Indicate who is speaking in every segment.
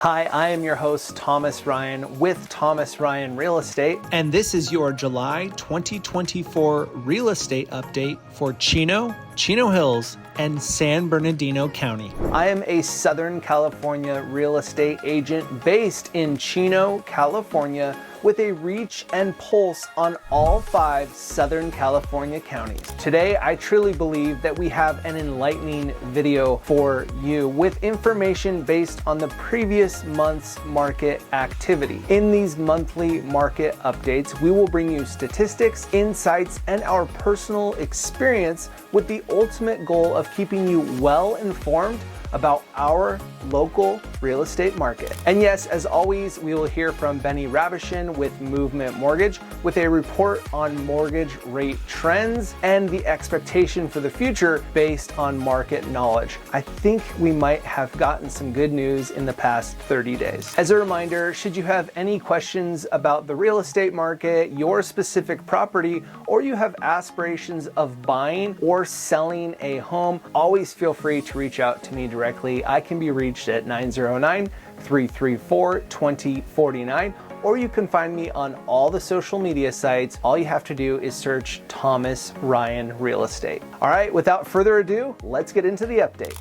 Speaker 1: Hi, I am your host, Thomas Ryan with Thomas Ryan Real Estate.
Speaker 2: And this is your July 2024 real estate update for Chino, Chino Hills, and San Bernardino County.
Speaker 1: I am a Southern California real estate agent based in Chino, California, with a reach and pulse on all 5 Southern California counties. Today, I truly believe that we have an enlightening video for you with information based on the previous month's market activity. In these monthly market updates, we will bring you statistics, insights, and our personal experience with the ultimate goal of keeping you well informed about our local real estate market. And yes, as always, we will hear from Benny Rabishin with Movement Mortgage with a report on mortgage rate trends and the expectation for the future based on market knowledge. I think we might have gotten some good news in the past 30 days. As a reminder, should you have any questions about the real estate market, your specific property, or you have aspirations of buying or selling a home, always feel free to reach out to me directly. I can be reached at 909-334-2049, or you can find me on all the social media sites. All you have to do is search Thomas Ryan Real Estate. All right, without further ado, let's get into the update.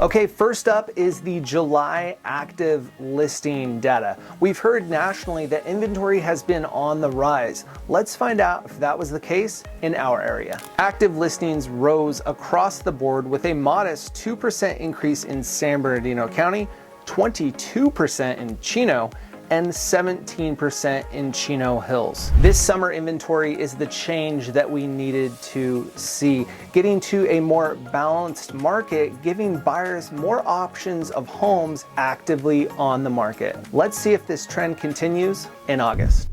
Speaker 1: Okay, first up is the July active listing data. We've heard nationally that inventory has been on the rise. Let's find out if that was the case in our area. Active listings rose across the board with a modest 2% increase in San Bernardino County, 22% in Chino, and 17% in Chino Hills. This summer inventory is the change that we needed to see, getting to a more balanced market, giving buyers more options of homes actively on the market. Let's see if this trend continues in August.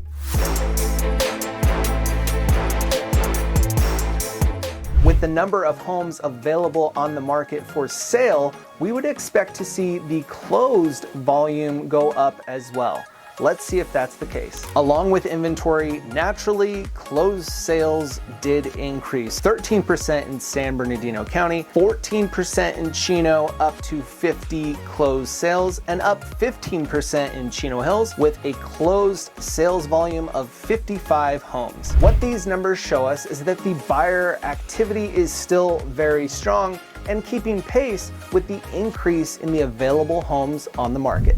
Speaker 1: With the number of homes available on the market for sale, we would expect to see the closed volume go up as well. Let's see if that's the case. Along with inventory, naturally, closed sales did increase. 13% in San Bernardino County, 14% in Chino, up to 50 closed sales, and up 15% in Chino Hills with a closed sales volume of 55 homes. What these numbers show us is that the buyer activity is still very strong and keeping pace with the increase in the available homes on the market.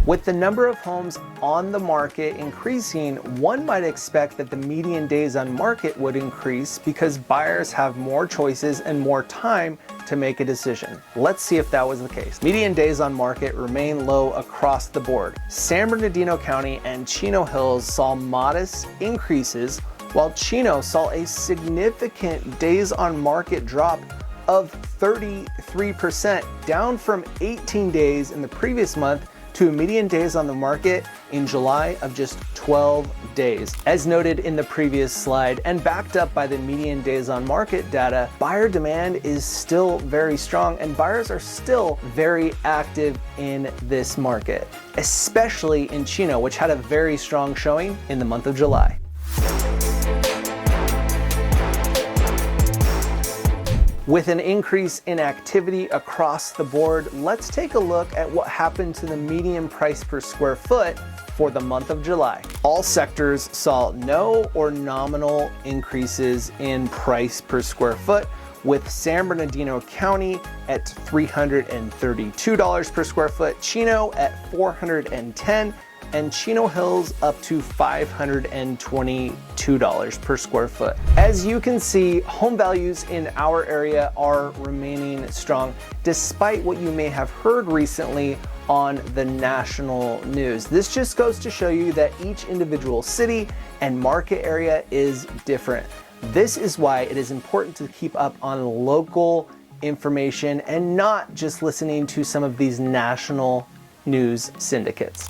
Speaker 1: With the number of homes on the market increasing, one might expect that the median days on market would increase because buyers have more choices and more time to make a decision. Let's see if that was the case. Median days on market remain low across the board. San Bernardino County and Chino Hills saw modest increases, while Chino saw a significant days on market drop of 33%, down from 18 days in the previous month to a median days on the market in July of just 12 days. As noted in the previous slide and backed up by the median days on market data, buyer demand is still very strong and buyers are still very active in this market, especially in Chino, which had a very strong showing in the month of July. With an increase in activity across the board, let's take a look at what happened to the median price per square foot for the month of July. All sectors saw no or nominal increases in price per square foot, with San Bernardino County at $332 per square foot, Chino at $410, and Chino Hills up to $522 per square foot. As you can see, home values in our area are remaining strong, despite what you may have heard recently on the national news. This just goes to show you that each individual city and market area is different. This is why it is important to keep up on local information and not just listening to some of these national news syndicates.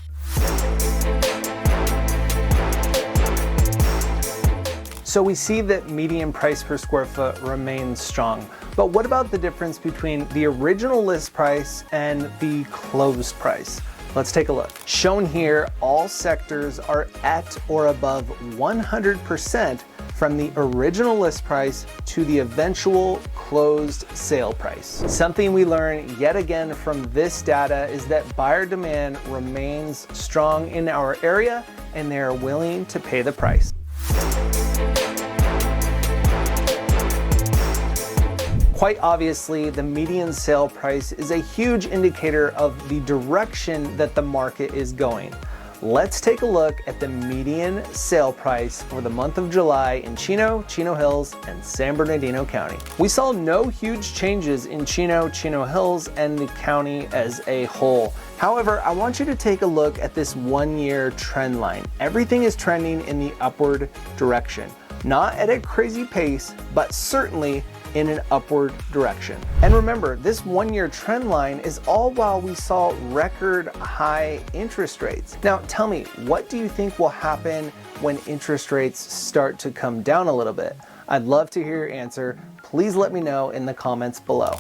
Speaker 1: So we see that median price per square foot remains strong. But what about the difference between the original list price and the closed price? Let's take a look. Shown here, all sectors are at or above 100% from the original list price to the eventual closed sale price. Something we learn yet again from this data is that buyer demand remains strong in our area and they are willing to pay the price. Quite obviously, the median sale price is a huge indicator of the direction that the market is going. Let's take a look at the median sale price for the month of July in Chino, Chino Hills, and San Bernardino County. We saw no huge changes in Chino, Chino Hills, and the county as a whole. However, I want you to take a look at this 1-year trend line. Everything is trending in the upward direction. Not at a crazy pace, but certainly in an upward direction. And remember, this 1-year trend line is all while we saw record high interest rates. Now tell me, what do you think will happen when interest rates start to come down a little bit? I'd love to hear your answer. Please let me know in the comments below.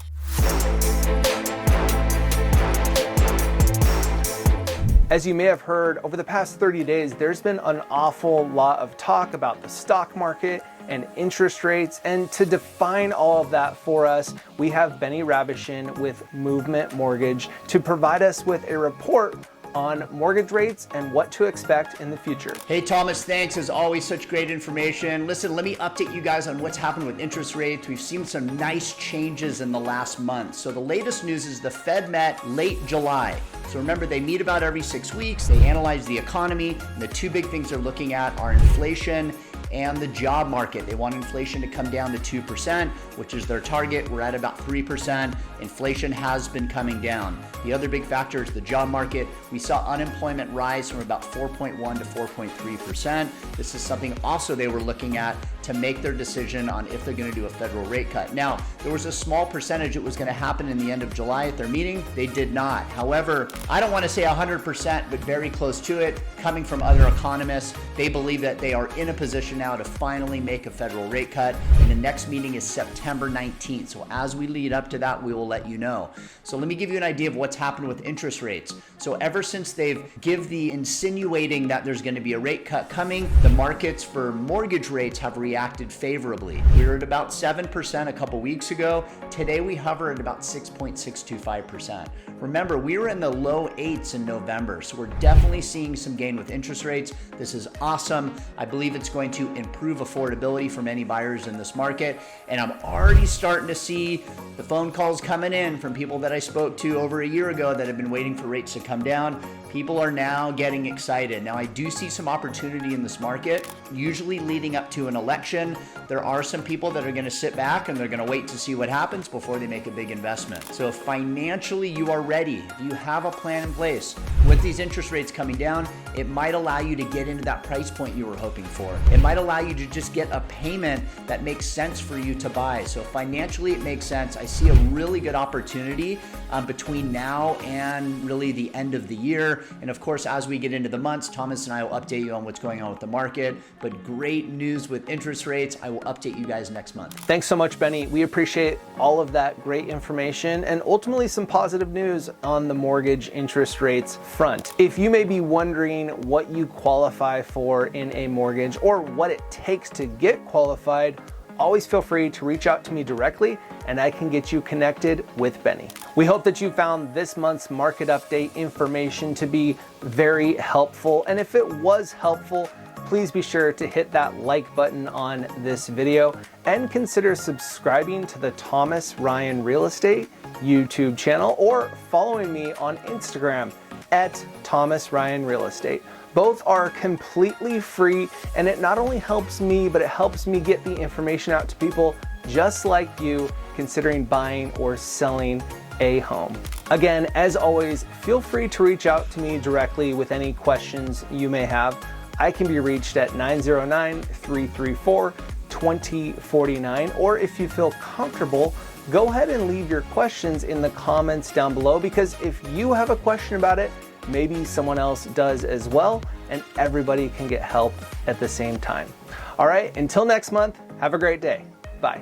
Speaker 1: As you may have heard, over the past 30 days, there's been an awful lot of talk about the stock market and interest rates. And to define all of that for us, we have Benny Rabishin with Movement Mortgage to provide us with a report on mortgage rates and what to expect in the future.
Speaker 3: Hey Thomas, thanks. As always, such great information. Listen, let me update you guys on what's happened with interest rates. We've seen some nice changes in the last month. So the latest news is the Fed met late July. So remember, they meet about every 6 weeks. They analyze the economy. And the two big things they're looking at are inflation and the job market. They want inflation to come down to 2%, which is their target. We're at about 3%. Inflation has been coming down. The other big factor is the job market. We saw unemployment rise from about 4.1 to 4.3%. This is something also they were looking at to make their decision on if they're going to do a federal rate cut. Now, there was a small percentage it was going to happen in the end of July at their meeting. They did not. However, I don't want to say 100%, but very close to it. Coming from other economists, they believe that they are in a position now to finally make a federal rate cut. And the next meeting is September 19th. So as we lead up to that, we will let you know. So let me give you an idea of what's happened with interest rates. So ever since they've give the insinuating that there's going to be a rate cut coming, the markets for mortgage rates have reacted favorably. We were at about 7% a couple weeks ago. Today we hover at about 6.625%. Remember, we were in the low 8s in November, so we're definitely seeing some gain with interest rates. This is awesome. I believe it's going to improve affordability for many buyers in this market. And I'm already starting to see the phone calls coming in from people that I spoke to over a year ago that have been waiting for rates to come down. People are now getting excited. Now, I do see some opportunity in this market. Usually leading up to an election, there are some people that are going to sit back and they're going to wait to see what happens before they make a big investment. So if financially you are ready, if you have a plan in place, with these interest rates coming down, it might allow you to get into that price point you were hoping for. It might allow you to just get a payment that makes sense for you to buy. So financially it makes sense. I see a really good opportunity between now and really the end of the year. And of course, as we get into the months, Thomas and I will update you on what's going on with the market. But great news with interest rates. I will update you guys next month.
Speaker 1: Thanks so much, Benny. We appreciate all of that great information and ultimately some positive news on the mortgage interest rates front. If you may be wondering what you qualify for in a mortgage or what it takes to get qualified, always feel free to reach out to me directly and I can get you connected with Benny. We hope that you found this month's market update information to be very helpful. And if it was helpful, please be sure to hit that like button on this video and consider subscribing to the Thomas Ryan Real Estate YouTube channel or following me on Instagram at Thomas Ryan Real Estate. Both are completely free and it not only helps me, but it helps me get the information out to people just like you considering buying or selling a home. Again, as always, feel free to reach out to me directly with any questions you may have. I can be reached at 909-334-2049, or if you feel comfortable, go ahead and leave your questions in the comments down below, because if you have a question about it, maybe someone else does as well, and everybody can get help at the same time. All right, until next month, have a great day. Bye.